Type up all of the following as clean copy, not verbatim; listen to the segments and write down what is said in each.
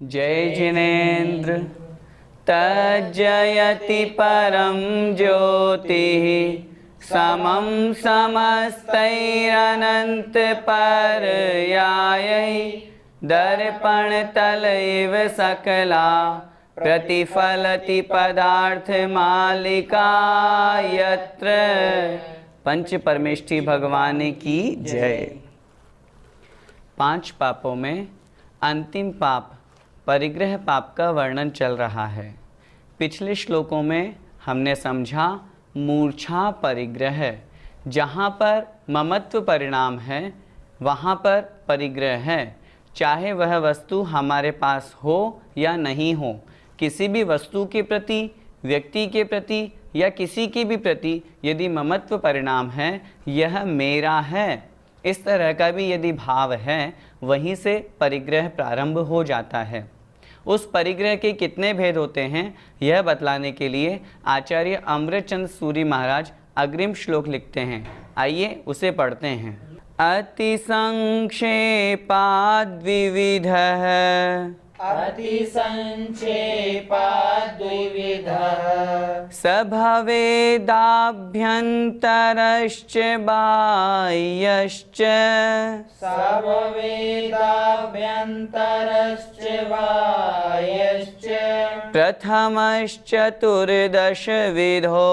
जय जिनेन्द्र तज्जयति परं ज्योतिः समं समस्तैरनन्त पर्यायै दर्पणतलैव सकला प्रतिफलति पदार्थमालिका यत्र। पंच परमेष्ठी भगवान की जय। 5 पापों में अंतिम पाप परिग्रह पाप का वर्णन चल रहा है। पिछले श्लोकों में हमने समझा मूर्छा परिग्रह, जहाँ पर ममत्व परिणाम है वहाँ पर परिग्रह है। चाहे वह वस्तु हमारे पास हो या नहीं हो, किसी भी वस्तु के प्रति, व्यक्ति के प्रति या किसी के भी प्रति यदि ममत्व परिणाम है, यह मेरा है, इस तरह का भी यदि भाव है, वहीं से परिग्रह प्रारंभ हो जाता है। उस परिग्रह के कितने भेद होते हैं यह बतलाने के लिए आचार्य अमृतचंद सूरी महाराज अग्रिम श्लोक लिखते हैं। आइए उसे पढ़ते हैं। अतिसंक्षेपाद्विविधः सभवेदाभ्यन्तरश्च बाह्यश्च प्रथमश्चतुर्दशविधो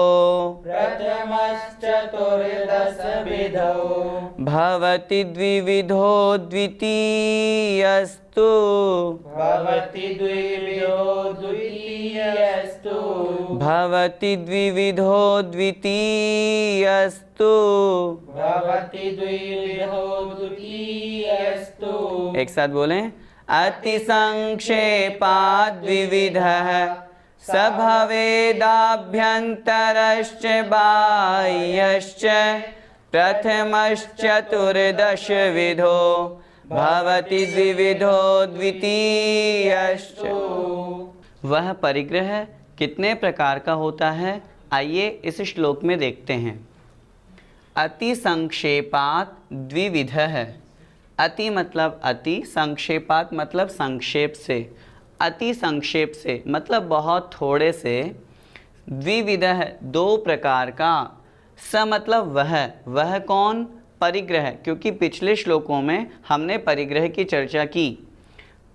भवति द्विविधो द्वितीयस्तु भवति द्विविधो द्वितीयस्तु। एक साथ बोलें। अतिसंक्षेपाद्विविधः सभवेदाभ्यन्तरश्च बाह्यश्च प्रथमश्चतुर्दशविधो भवति द्विविधो द्वितीयश्च। वह परिग्रह कितने प्रकार का होता है, आइए इस श्लोक में देखते हैं। अति संक्षेपात द्विविधः। अति मतलब अति, संक्षेपात मतलब संक्षेप से, अति संक्षेप से मतलब बहुत थोड़े से, द्विविधः दो प्रकार का, स मतलब वह कौन, परिग्रह, क्योंकि पिछले श्लोकों में हमने परिग्रह की चर्चा की।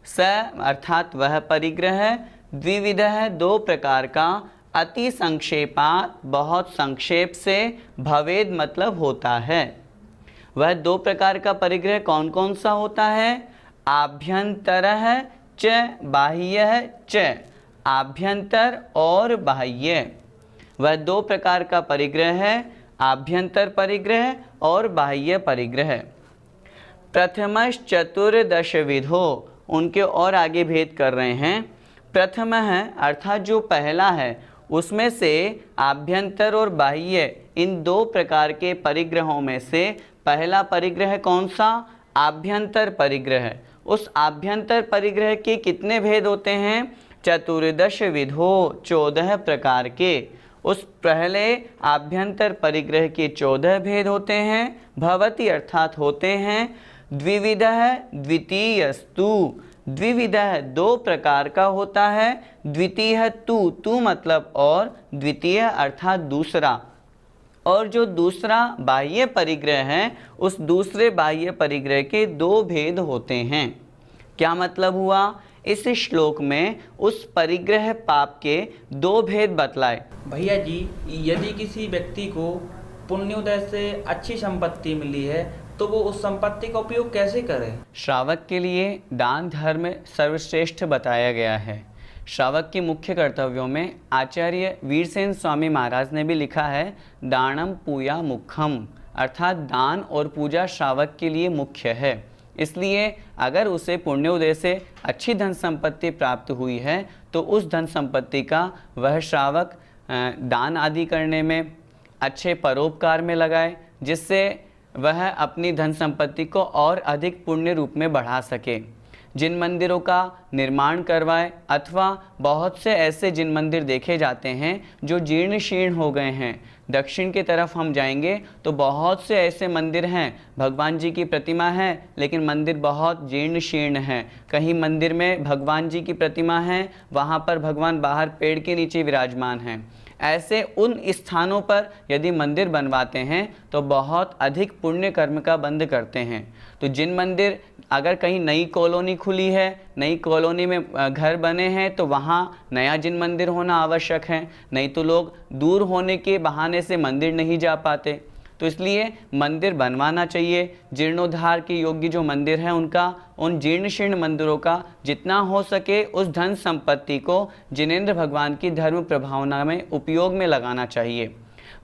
स अर्थात वह परिग्रह, द्विविधः दो प्रकार का, अति संक्षेपात बहुत संक्षेप से, भवेद मतलब होता है। वह दो प्रकार का परिग्रह कौन कौन सा होता है? आभ्यंतरः च बाह्यः च, आभ्यंतर और बाह्य। वह दो प्रकार का परिग्रह है, आभ्यंतर परिग्रह और बाह्य परिग्रह। प्रथमश्चतुर्दशविधो, उनके और आगे भेद कर रहे हैं। प्रथम है अर्थात जो पहला है, उसमें से आभ्यंतर और बाह्य इन दो प्रकार के परिग्रहों में से पहला परिग्रह कौन सा? आभ्यंतर परिग्रह। उस आभ्यंतर परिग्रह के कितने भेद होते हैं? चतुर्दश विधो, 14 प्रकार के। उस पहले आभ्यंतर परिग्रह के 14 भेद होते हैं। भवति अर्थात होते हैं। द्विविधः द्वितीयस्तु, द्विविधः दो प्रकार का होता है। द्वितीय तू मतलब और, द्वितीय अर्थात दूसरा। और जो दूसरा बाह्य परिग्रह है, उस दूसरे बाह्य परिग्रह के दो भेद होते हैं। क्या मतलब हुआ? इस श्लोक में उस परिग्रह पाप के दो भेद बतलाए। भैया जी, यदि किसी व्यक्ति को पुण्योदय से अच्छी संपत्ति मिली है तो वो उस संपत्ति का उपयोग कैसे करे? श्रावक के लिए दान धर्म सर्वश्रेष्ठ बताया गया है। श्रावक के मुख्य कर्तव्यों में आचार्य वीरसेन स्वामी महाराज ने भी लिखा है, दानम पूया मुखम, अर्थात दान और पूजा श्रावक के लिए मुख्य है। इसलिए अगर उसे पुण्योदय से अच्छी धन संपत्ति प्राप्त हुई है तो उस धन संपत्ति का वह श्रावक दान आदि करने में, अच्छे परोपकार में लगाए, जिससे वह अपनी धन संपत्ति को और अधिक पुण्य रूप में बढ़ा सके। जिन मंदिरों का निर्माण करवाए, अथवा बहुत से ऐसे जिन मंदिर देखे जाते हैं जो जीर्ण शीर्ण हो गए हैं। दक्षिण की तरफ हम जाएंगे तो बहुत से ऐसे मंदिर हैं, भगवान जी की प्रतिमा है लेकिन मंदिर बहुत जीर्ण शीर्ण है। कहीं मंदिर में भगवान जी की प्रतिमा है, वहाँ पर भगवान बाहर पेड़ के नीचे विराजमान हैं। ऐसे उन स्थानों पर यदि मंदिर बनवाते हैं तो बहुत अधिक पुण्य कर्म का बंध करते हैं। तो जिन मंदिर, अगर कहीं नई कॉलोनी खुली है, नई कॉलोनी में घर बने हैं, तो वहाँ नया जिन मंदिर होना आवश्यक है, नहीं तो लोग दूर होने के बहाने से मंदिर नहीं जा पाते। तो इसलिए मंदिर बनवाना चाहिए। जीर्णोद्धार के योग्य जो मंदिर हैं उनका, उन जीर्ण शीर्ण मंदिरों का जितना हो सके उस धन संपत्ति को जिनेंद्र भगवान की धर्म प्रभावना में उपयोग में लगाना चाहिए।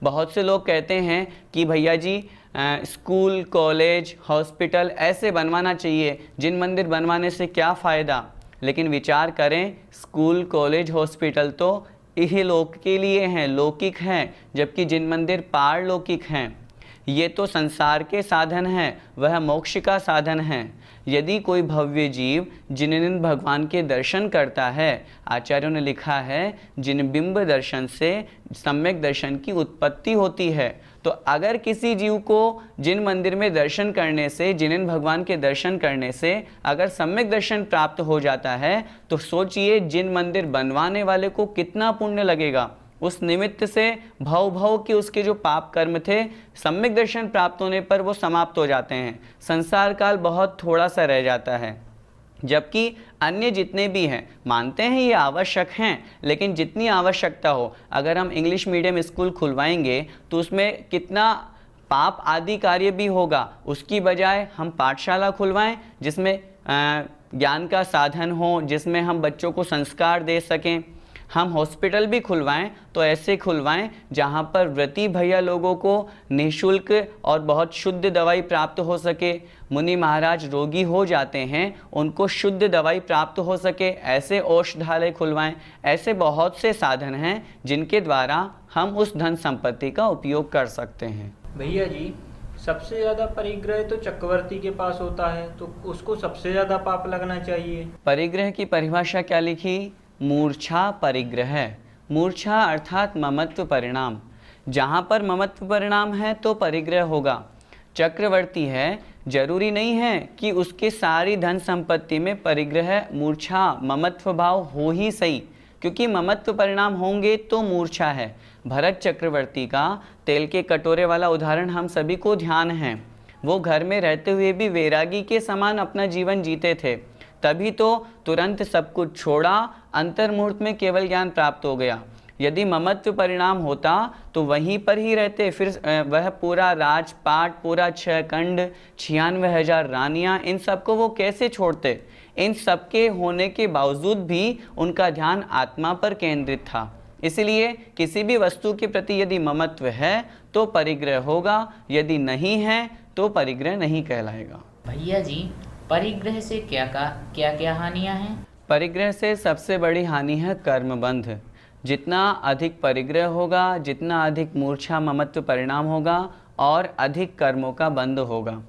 बहुत से लोग कहते हैं कि भैया जी स्कूल, कॉलेज, हॉस्पिटल ऐसे बनवाना चाहिए, जिन मंदिर बनवाने से क्या फ़ायदा। लेकिन विचार करें, स्कूल, कॉलेज, हॉस्पिटल तो इहलोक के लिए हैं, लौकिक हैं, जबकि जिन मंदिर पारलौकिक हैं, ये तो संसार के साधन हैं, वह मोक्ष का साधन है। यदि कोई भव्य जीव जिन भगवान के दर्शन करता है, आचार्यों ने लिखा है जिन बिंब दर्शन से सम्यक दर्शन की उत्पत्ति होती है। तो अगर किसी जीव को जिन मंदिर में दर्शन करने से, जिन भगवान के दर्शन करने से अगर सम्यक दर्शन प्राप्त हो जाता है, तो सोचिए जिन मंदिर बनवाने वाले को कितना पुण्य लगेगा। उस निमित्त से भव भव के उसके जो पाप कर्म थे, सम्यक दर्शन प्राप्त होने पर वो समाप्त हो जाते हैं। संसार काल बहुत थोड़ा सा रह जाता है। जबकि अन्य जितने भी हैं, मानते हैं ये आवश्यक हैं, लेकिन जितनी आवश्यकता हो, अगर हम इंग्लिश मीडियम स्कूल खुलवाएंगे तो उसमें कितना पाप आदि कार्य भी होगा। उसकी बजाय हम पाठशाला खुलवाएं जिसमें ज्ञान का साधन हो, जिसमें हम बच्चों को संस्कार दे सकें। हम हॉस्पिटल भी खुलवाएं तो ऐसे खुलवाएं जहां पर व्रती भैया लोगों को निःशुल्क और बहुत शुद्ध दवाई प्राप्त हो सके। मुनि महाराज रोगी हो जाते हैं, उनको शुद्ध दवाई प्राप्त हो सके, ऐसे औषधालय खुलवाएं। ऐसे बहुत से साधन हैं जिनके द्वारा हम उस धन संपत्ति का उपयोग कर सकते हैं। भैया जी, सबसे ज़्यादा परिग्रह तो चक्रवर्ती के पास होता है, तो उसको सबसे ज़्यादा पाप लगना चाहिए। परिग्रह की परिभाषा क्या लिखी? मूर्छा परिग्रह। मूर्छा अर्थात ममत्व परिणाम। जहाँ पर ममत्व परिणाम है तो परिग्रह होगा। चक्रवर्ती है, जरूरी नहीं है कि उसके सारी धन संपत्ति में परिग्रह, मूर्छा, ममत्व भाव हो ही सही, क्योंकि ममत्व परिणाम होंगे तो मूर्छा है। भरत चक्रवर्ती का तेल के कटोरे वाला उदाहरण हम सभी को ध्यान है। वो घर में रहते हुए भी वैरागी के समान अपना जीवन जीते थे, तभी तो तुरंत सब कुछ छोड़ा, अंतर्मुहूर्त में केवल ज्ञान प्राप्त हो गया। यदि ममत्व परिणाम होता तो वहीं पर ही रहते, फिर वह पूरा राजपाट, पूरा 6 खंड, 96,000 रानियां, इन सबको वो कैसे छोड़ते। इन सबके होने के बावजूद भी उनका ध्यान आत्मा पर केंद्रित था। इसलिए किसी भी वस्तु के प्रति यदि ममत्व है तो परिग्रह होगा, यदि नहीं है तो परिग्रह नहीं कहलाएगा। भैया जी, परिग्रह से क्या क्या हानियां हैं? परिग्रह से सबसे बड़ी हानि है कर्मबंध। जितना अधिक परिग्रह होगा, जितना अधिक मूर्छा ममत्व परिणाम होगा और अधिक कर्मों का बंध होगा।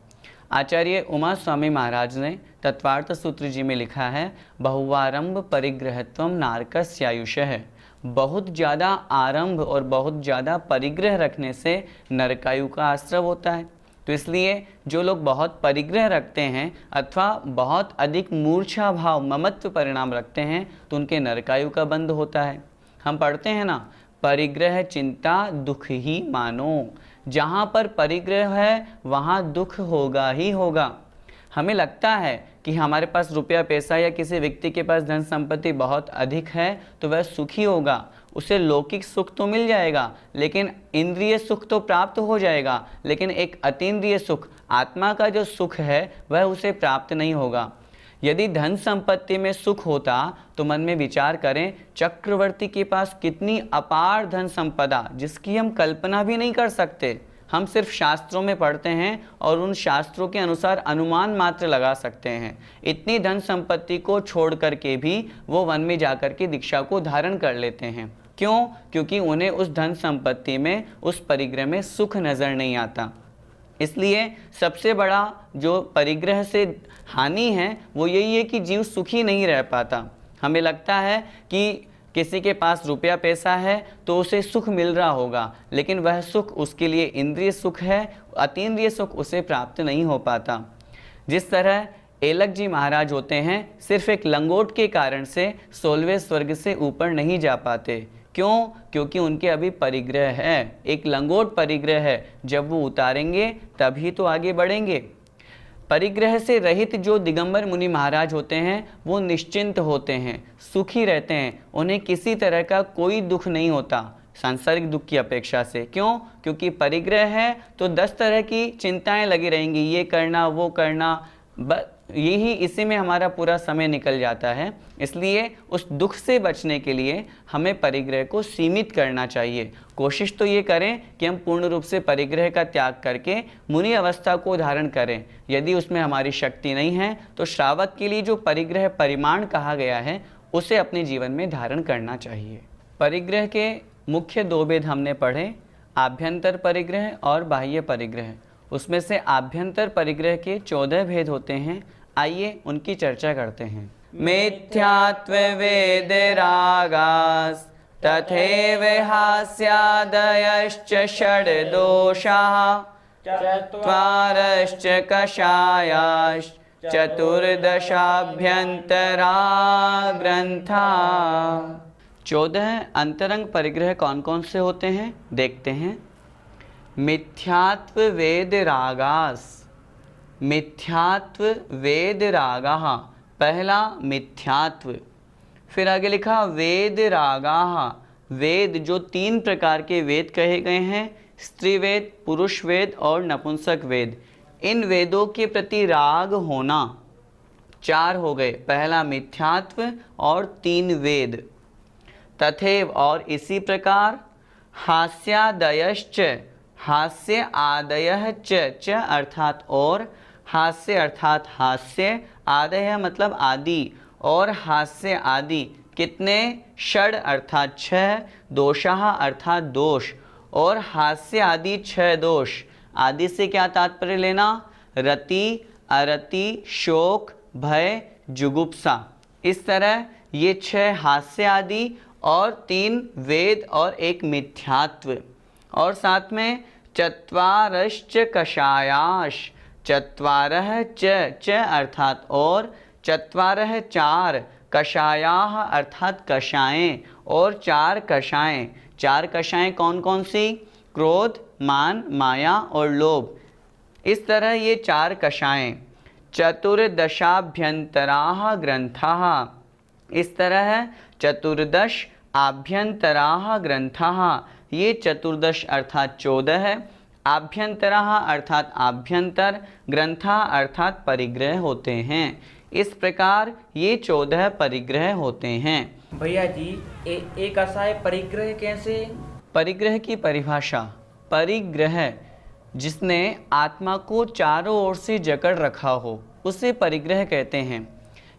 आचार्य उमा स्वामी महाराज ने तत्वार्थ सूत्र जी में लिखा है, बहुवारंभ परिग्रहत्वम नारकस्यायुषः। बहुत ज़्यादा आरंभ और बहुत ज़्यादा परिग्रह रखने से नरकायु का आश्रय होता है। तो इसलिए जो लोग बहुत परिग्रह रखते हैं अथवा बहुत अधिक मूर्छा भाव ममत्व परिणाम रखते हैं तो उनके नरकायु का बंध होता है। हम पढ़ते हैं ना, परिग्रह चिंता दुख ही मानो। जहाँ पर परिग्रह है वहाँ दुख होगा ही होगा। हमें लगता है कि हमारे पास रुपया पैसा या किसी व्यक्ति के पास धन संपत्ति बहुत अधिक है तो वह सुखी होगा, उसे लौकिक सुख तो मिल जाएगा, लेकिन इंद्रिय सुख तो प्राप्त हो जाएगा, लेकिन एक अतीन्द्रिय सुख, आत्मा का जो सुख है वह उसे प्राप्त नहीं होगा। यदि धन संपत्ति में सुख होता तो मन में विचार करें, चक्रवर्ती के पास कितनी अपार धन संपदा जिसकी हम कल्पना भी नहीं कर सकते। हम सिर्फ शास्त्रों में पढ़ते हैं और उन शास्त्रों के अनुसार अनुमान मात्र लगा सकते हैं। इतनी धन संपत्ति को छोड़ करके भी वो वन में जाकर के दीक्षा को धारण कर लेते हैं। क्यों? क्योंकि उन्हें उस धन संपत्ति में, उस परिग्रह में सुख नज़र नहीं आता। इसलिए सबसे बड़ा जो परिग्रह से हानि है वो यही है कि जीव सुखी नहीं रह पाता। हमें लगता है कि किसी के पास रुपया पैसा है तो उसे सुख मिल रहा होगा, लेकिन वह सुख उसके लिए इंद्रिय सुख है, अतीन्द्रिय सुख उसे प्राप्त नहीं हो पाता। जिस तरह एलक जी महाराज होते हैं, सिर्फ एक लंगोट के कारण से 16वें स्वर्ग से ऊपर नहीं जा पाते। क्यों? क्योंकि उनके अभी परिग्रह है, एक लंगोट परिग्रह है। जब वो उतारेंगे तभी तो आगे बढ़ेंगे। परिग्रह से रहित जो दिगंबर मुनि महाराज होते हैं वो निश्चिंत होते हैं, सुखी रहते हैं, उन्हें किसी तरह का कोई दुख नहीं होता सांसारिक दुख की अपेक्षा से। क्यों? क्योंकि परिग्रह है तो 10 तरह की चिंताएं लगी रहेंगी, ये करना वो करना, यही इसी में हमारा पूरा समय निकल जाता है। इसलिए उस दुख से बचने के लिए हमें परिग्रह को सीमित करना चाहिए। कोशिश तो ये करें कि हम पूर्ण रूप से परिग्रह का त्याग करके मुनि अवस्था को धारण करें। यदि उसमें हमारी शक्ति नहीं है तो श्रावक के लिए जो परिग्रह परिमाण कहा गया है उसे अपने जीवन में धारण करना चाहिए। परिग्रह के मुख्य 2 भेद हमने पढ़े, आभ्यंतर परिग्रह और बाह्य परिग्रह। उसमें से आभ्यंतर परिग्रह के 14 भेद होते हैं। आइए उनकी चर्चा करते हैं। मिथ्यात्व वेद रागास् तथैव हास्यादयश्च षड् दोषाः चत्वारश्च कषायाश्च चतुर्दशाभ्यन्तरा ग्रंथा। 14 अंतरंग परिग्रह कौन कौन से होते हैं देखते हैं। मिथ्यात्व वेद रागास, मिथ्यात्व वेद रागाः, पहला मिथ्यात्व। फिर आगे लिखा वेद रागाः, वेद जो 3 प्रकार के वेद कहे गए हैं, स्त्री वेद, पुरुष वेद और नपुंसक वेद। इन वेदों के प्रति राग होना। 4 हो गए, पहला मिथ्यात्व और 3 वेद। तथैव और इसी प्रकार, हास्यादयश्च, हास्य आदयः च अर्थात और, हास्य अर्थात हास्य, आदय मतलब आदि, और हास्य आदि कितने? षड अर्थात 6, दोषाः अर्थात दोष, और हास्य आदि 6 दोष। आदि से क्या तात्पर्य लेना? रति, अरति, शोक, भय, जुगुप्सा। इस तरह ये 6 हास्य आदि और 3 वेद और 1 मिथ्यात्व। और साथ में चत्वारश्च कषायाश, चत्वारः च अर्थात और, चत्वारः 4, कषायाः अर्थात कषाएं, और 4 कषाएं। 4 कषाएं कौन कौन सी? क्रोध, मान, माया और लोभ। इस तरह ये 4 कषाएं। चतुर्दशाभ्यंतराः ग्रंथाः, इस तरह 14 आभ्यंतराः ग्रंथाः, ये 14 अर्थात 14 है। आभ्यंतराः अर्थात आभ्यंतर, ग्रंथा अर्थात परिग्रह होते हैं। इस प्रकार ये 14 परिग्रह होते हैं। भैया जी एक असहाय परिग्रह कैसे? परिग्रह की परिभाषा, परिग्रह जिसने आत्मा को चारों ओर से जकड़ रखा हो उसे परिग्रह कहते हैं।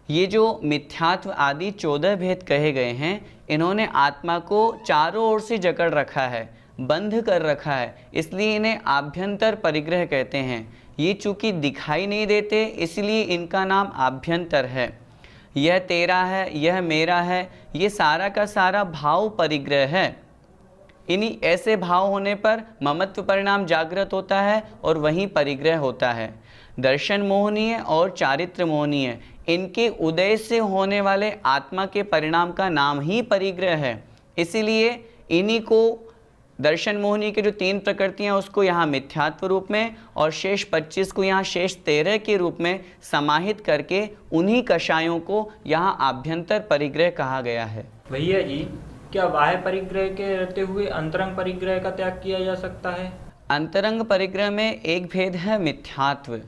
ये जो मिथ्यात्व आदि 14 भेद कहे गए हैं, इन्होंने आत्मा को चारों ओर से जकड़ रखा है, बंध कर रखा है, इसलिए इन्हें आभ्यंतर परिग्रह कहते हैं। ये चूँकि दिखाई नहीं देते इसलिए इनका नाम आभ्यंतर है। यह तेरा है, यह मेरा है, ये सारा का सारा भाव परिग्रह है। इन्हीं ऐसे भाव होने पर ममत्व परिणाम जागृत होता है और वहीं परिग्रह होता है। दर्शन मोहनीय और चारित्र मोहनीय, इनके उदय से होने वाले आत्मा के परिणाम का नाम ही परिग्रह है। इसीलिए इन्हीं को दर्शन मोहनी के जो 3 प्रकृतियाँ उसको यहाँ मिथ्यात्व रूप में और शेष 25 को यहाँ शेष 13 के रूप में समाहित करके उन्हीं कषायों को यहाँ आभ्यंतर परिग्रह कहा गया है। भैया जी क्या बाह्य परिग्रह के रहते हुए अंतरंग परिग्रह का त्याग किया जा सकता है? अंतरंग परिग्रह में एक भेद है मिथ्यात्व।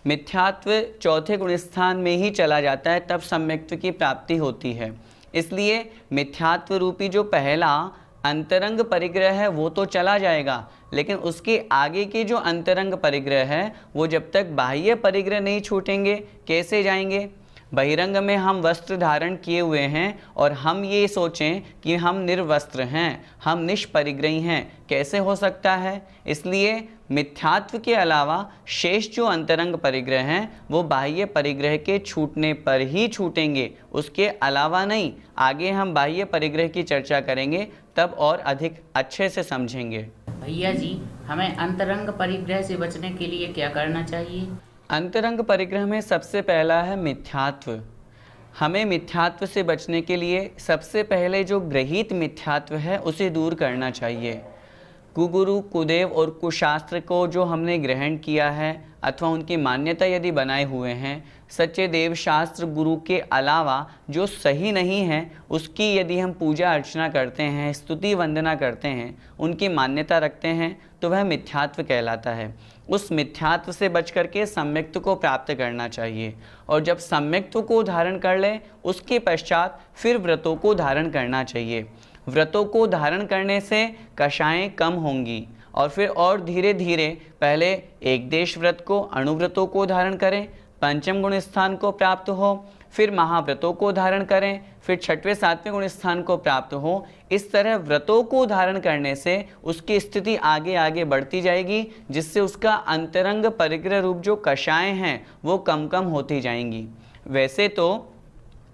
मिथ्यात्व 4थे गुणस्थान में ही चला जाता है, तब सम्यक्त्व की प्राप्ति होती है। इसलिए मिथ्यात्व रूपी जो पहला अंतरंग परिग्रह है वो तो चला जाएगा, लेकिन उसके आगे के जो अंतरंग परिग्रह है वो जब तक बाह्य परिग्रह नहीं छूटेंगे कैसे जाएंगे। बहिरंग में हम वस्त्र धारण किए हुए हैं और हम ये सोचें कि हम निर्वस्त्र हैं, हम निष्परिग्रही हैं, कैसे हो सकता है। इसलिए मिथ्यात्व के अलावा शेष जो अंतरंग परिग्रह हैं वो बाह्य परिग्रह के छूटने पर ही छूटेंगे, उसके अलावा नहीं। आगे हम बाह्य परिग्रह की चर्चा करेंगे तब और अधिक अच्छे से समझेंगे। भैया जी, हमें अंतरंग परिग्रह से बचने के लिए क्या करना चाहिए? अंतरंग परिग्रह में सबसे पहला है मिथ्यात्व। हमें मिथ्यात्व से बचने के लिए सबसे पहले जो गृहीत मिथ्यात्व है उसे दूर करना चाहिए। कुगुरु, कुदेव और कुशास्त्र को जो हमने ग्रहण किया है अथवा उनकी मान्यता यदि बनाए हुए हैं, सच्चे देव शास्त्र गुरु के अलावा जो सही नहीं है उसकी यदि हम पूजा अर्चना करते हैं, स्तुति वंदना करते हैं, उनकी मान्यता रखते हैं तो वह मिथ्यात्व कहलाता है। उस मिथ्यात्व से बच करके सम्यक्त्व को प्राप्त करना चाहिए और जब सम्यक्त्व को धारण कर लें उसके पश्चात फिर व्रतों को धारण करना चाहिए। व्रतों को धारण करने से कषायें कम होंगी और फिर और धीरे धीरे पहले एक देश व्रत को, अणुव्रतों को धारण करें, पंचम गुण स्थान को प्राप्त हो, फिर महाव्रतों को धारण करें, फिर छठवें सातवें गुण स्थान को प्राप्त हो। इस तरह व्रतों को धारण करने से उसकी स्थिति आगे आगे बढ़ती जाएगी, जिससे उसका अंतरंग परिग्रह रूप जो कषायें हैं वो कम कम होती जाएंगी। वैसे तो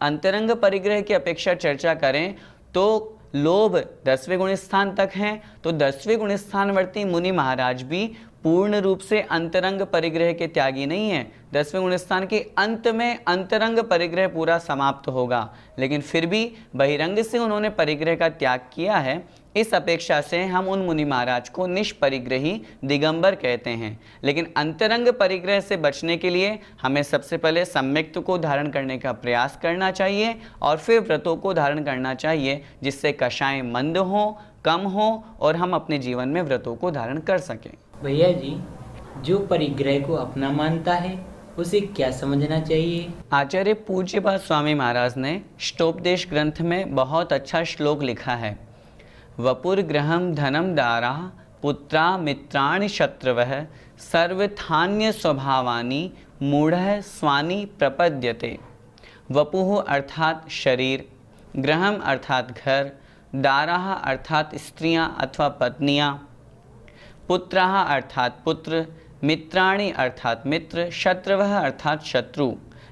अंतरंग परिग्रह की अपेक्षा चर्चा करें तो लोभ 10वें गुण स्थान तक हैं, तो 10वें गुण स्थानवर्ती मुनि महाराज भी पूर्ण रूप से अंतरंग परिग्रह के त्यागी नहीं है। 10वें गुण स्थान के अंत में अंतरंग परिग्रह पूरा समाप्त होगा, लेकिन फिर भी बहिरंग से उन्होंने परिग्रह का त्याग किया है। इस अपेक्षा से हम उन मुनि महाराज को निष्परिग्रही दिगंबर कहते हैं। लेकिन अंतरंग परिग्रह से बचने के लिए हमें सबसे पहले सम्यक्त्व को धारण करने का प्रयास करना चाहिए और फिर व्रतों को धारण करना चाहिए, जिससे कषायें मंद हों, कम हों और हम अपने जीवन में व्रतों को धारण कर सकें। भैया जी, जो परिग्रह को अपना मानता है उसे क्या समझना चाहिए? आचार्य पूज्यपाद स्वामी महाराज ने ष्टोपदेश ग्रंथ में बहुत अच्छा श्लोक लिखा है। वपुर्ग्रहम धनम दारा पुत्रा मित्राणि शत्रवः सर्वथान्य स्वभावानि मूढ़ः स्वानि प्रपद्यते। वपुः अर्थात शरीर, ग्रहम अर्थात घर, दाराः अर्थात स्त्रियां अथवा पत्नियां, पुत्राः अर्थात पुत्र, मित्राणि अर्थात मित्र, शत्रवः अर्थात शत्रु।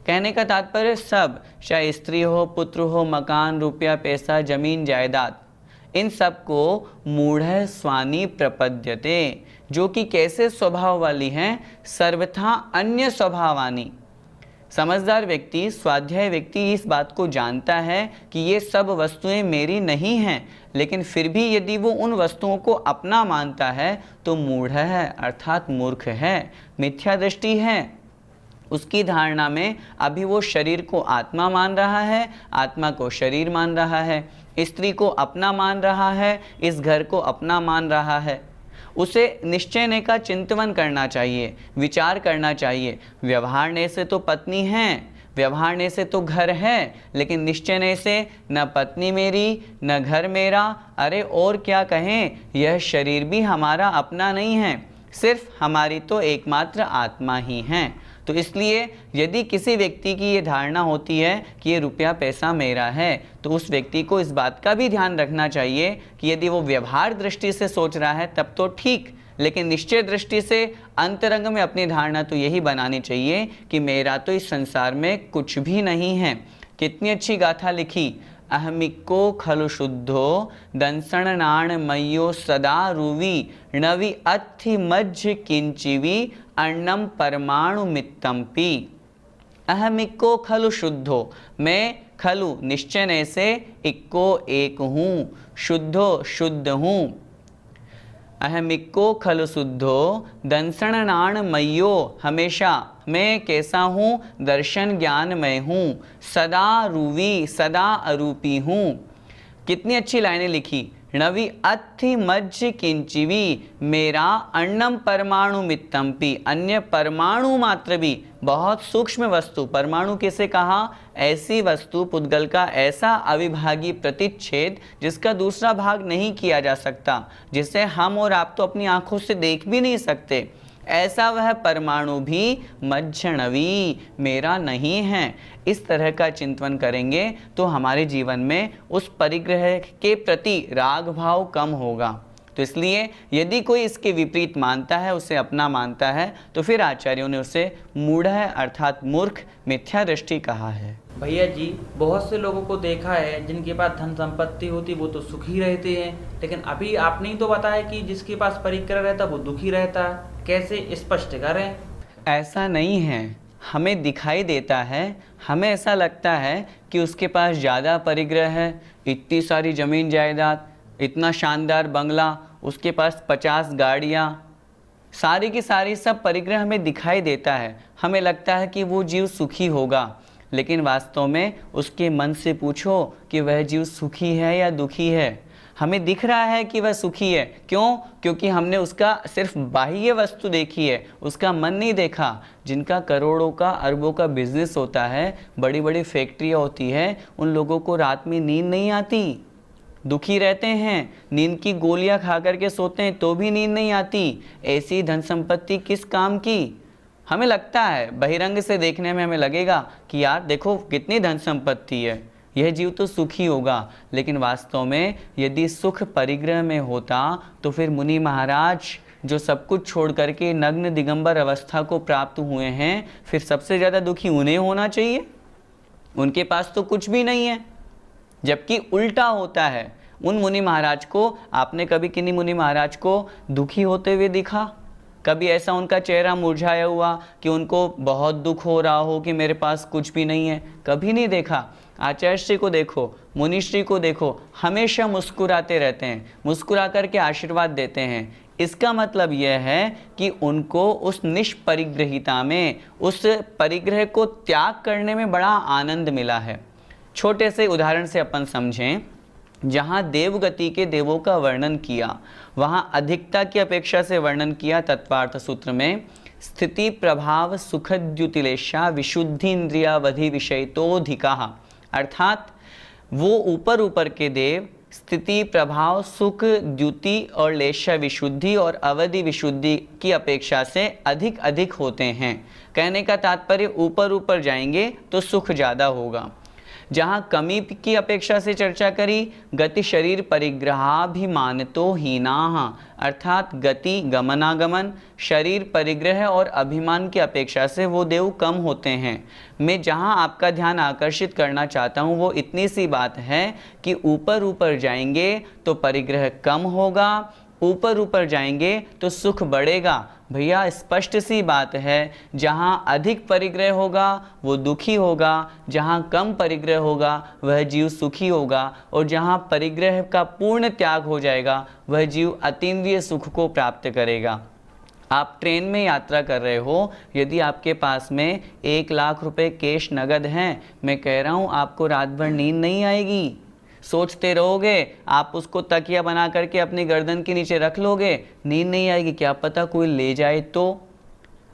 कहने का तात्पर्य सब, चाहे स्त्री हो, पुत्र हो, मकान, रुपया, पैसा, जमीन, जायदाद, इन सब को मूढ़ः स्वानि प्रपद्यते, जो कि कैसे स्वभाव वाली हैं, सर्वथा अन्य स्वभावानी। समझदार व्यक्ति, स्वाध्याय व्यक्ति इस बात को जानता है कि ये सब वस्तुएं मेरी नहीं हैं, लेकिन फिर भी यदि वो उन वस्तुओं को अपना मानता है तो मूढ़ है अर्थात मूर्ख है, मिथ्या दृष्टि है। उसकी धारणा में अभी वो शरीर को आत्मा मान रहा है, आत्मा को शरीर मान रहा है, स्त्री को अपना मान रहा है, इस घर को अपना मान रहा है। उसे निश्चय का चिंतन करना चाहिए, विचार करना चाहिए। व्यवहारने से तो पत्नी है, व्यवहारने से तो घर है, लेकिन निश्चय से न पत्नी मेरी न घर मेरा, अरे और क्या कहें, यह शरीर भी हमारा अपना नहीं है, सिर्फ हमारी तो एकमात्र आत्मा ही है। तो इसलिए यदि किसी व्यक्ति की ये धारणा होती है कि ये रुपया पैसा मेरा है, तो उस व्यक्ति को इस बात का भी ध्यान रखना चाहिए कि यदि वो व्यवहार दृष्टि से सोच रहा है तब तो ठीक, लेकिन निश्चय दृष्टि से अंतरंग में अपनी धारणा तो यही बनानी चाहिए कि मेरा तो इस संसार में कुछ भी नहीं है। कितनी अच्छी गाथा लिखी, अहमिको खलु शुद्धो दंसणाण मयो सदा रुवि नवि अत्थि मज्ज किंचिवी अन्नम परमाणु मित्तम पी। अहमिको खलु शुद्धो, मैं खलु निश्चय से, इक्को एक हूँ, शुद्धो शुद्ध हूँ। अहमिको खलु शुद्धो दंसणाण मयो, हमेशा मैं कैसा हूँ, दर्शन ज्ञानमय हूँ, सदा रूवी, सदा अरूपी हूँ। कितनी अच्छी लाइनें लिखी। नवि अत्थि मज्ज किंचिवी मेरा अन्नम परमाणु मित्तम्पि। अन्य परमाणु मात्र भी, बहुत सूक्ष्म वस्तु, परमाणु किसे कहा? ऐसी वस्तु, पुद्गल का ऐसा अविभागी प्रतिच्छेद जिसका दूसरा भाग नहीं किया जा सकता, जिसे हम और आप तो अपनी आंखों से देख भी नहीं सकते, ऐसा वह परमाणु भी मज्जनवी मेरा नहीं है। इस तरह का चिंतन करेंगे तो हमारे जीवन में उस परिग्रह के प्रति राग भाव कम होगा। तो इसलिए यदि कोई इसके विपरीत मानता है, उसे अपना मानता है, तो फिर आचार्यों ने उसे मूढ़ अर्थात मूर्ख, मिथ्या दृष्टि कहा है। भैया जी, बहुत से लोगों को देखा है जिनके पास धन संपत्ति होती वो तो सुखी रहते हैं, लेकिन अभी आपने ही तो बताया कि जिसके पास परिग्रह रहता वो दुखी रहता। कैसे स्पष्ट करें? ऐसा नहीं है, हमें दिखाई देता है, हमें ऐसा लगता है कि उसके पास ज़्यादा परिग्रह है, इतनी सारी ज़मीन जायदाद, इतना शानदार बंगला, उसके पास 50 गाड़ियाँ, सारी की सारी सब परिग्रह हमें दिखाई देता है। हमें लगता है कि वो जीव सुखी होगा, लेकिन वास्तव में उसके मन से पूछो कि वह जीव सुखी है या दुखी है। हमें दिख रहा है कि वह सुखी है, क्यों? क्योंकि हमने उसका सिर्फ बाह्य वस्तु देखी है, उसका मन नहीं देखा। जिनका करोड़ों का, अरबों का बिजनेस होता है, बड़ी बड़ी फैक्ट्रियाँ होती है, उन लोगों को रात में नींद नहीं आती, दुखी रहते हैं, नींद की गोलियां खा करके सोते हैं तो भी नींद नहीं आती। ऐसी धन संपत्ति किस काम की? हमें लगता है, बहिरंग से देखने में हमें लगेगा कि यार देखो कितनी धन संपत्ति है, यह जीव तो सुखी होगा, लेकिन वास्तव में यदि सुख परिग्रह में होता तो फिर मुनि महाराज जो सब कुछ छोड़ करके नग्न दिगंबर अवस्था को प्राप्त हुए हैं, फिर सबसे ज़्यादा दुखी उन्हें होना चाहिए। उनके पास तो कुछ भी नहीं है, जबकि उल्टा होता है। उन मुनि महाराज को, आपने कभी किन्हीं मुनि महाराज को दुखी होते हुए दिखा? कभी ऐसा उनका चेहरा मुरझाया हुआ कि उनको बहुत दुख हो रहा हो कि मेरे पास कुछ भी नहीं है? कभी नहीं देखा। आचार्य श्री को देखो, मुनिश्री को देखो, हमेशा मुस्कुराते रहते हैं, मुस्कुरा करके आशीर्वाद देते हैं। इसका मतलब यह है कि उनको उस निष्परिग्रहिता में, उस परिग्रह को त्याग करने में बड़ा आनंद मिला है। छोटे से उदाहरण से अपन समझें, जहाँ देवगति के देवों का वर्णन किया, वहाँ अधिकता की अपेक्षा से वर्णन किया तत्वार्थ सूत्र में। स्थिति प्रभाव सुखद्युतिलेशा विशुद्धि इंद्रियावधि विषयतोधिका, अर्थात वो ऊपर ऊपर के देव स्थिति, प्रभाव, सुख, द्युति और लेशा विशुद्धि और अवधि विशुद्धि की अपेक्षा से अधिक अधिक होते हैं। कहने का तात्पर्य ऊपर ऊपर जाएंगे तो सुख ज़्यादा होगा। जहाँ कमी की अपेक्षा से चर्चा करी, गति शरीर परिग्रहाभिमानतो हीनाः, अर्थात गति, गमनागमन, शरीर परिग्रह और अभिमान की अपेक्षा से वो देव कम होते हैं। मैं जहाँ आपका ध्यान आकर्षित करना चाहता हूँ वो इतनी सी बात है कि ऊपर ऊपर जाएंगे तो परिग्रह कम होगा, ऊपर ऊपर जाएंगे तो सुख बढ़ेगा। भैया स्पष्ट सी बात है, जहाँ अधिक परिग्रह होगा वो दुखी होगा, जहाँ कम परिग्रह होगा वह जीव सुखी होगा, और जहाँ परिग्रह का पूर्ण त्याग हो जाएगा वह जीव अतीन्द्रिय सुख को प्राप्त करेगा। आप ट्रेन में यात्रा कर रहे हो, यदि आपके पास में 1 लाख रुपए कैश नगद हैं, मैं कह रहा हूँ आपको रात भर नींद नहीं आएगी, सोचते रहोगे, आप उसको तकिया बना करके अपनी गर्दन के नीचे रख लोगे, नींद नहीं आएगी, क्या पता कोई ले जाए तो।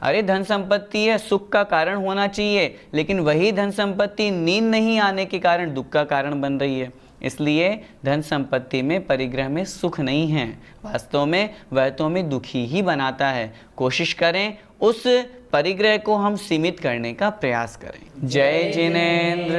अरे धन संपत्ति है, सुख का कारण होना चाहिए, लेकिन वही धन संपत्ति नींद नहीं आने के कारण दुख का कारण बन रही है। इसलिए धन संपत्ति में, परिग्रह में सुख नहीं है, वास्तव में वह तो हमें दुखी ही बनाता है। कोशिश करें उस परिग्रह को हम सीमित करने का प्रयास करें। जय जिनेंद्र।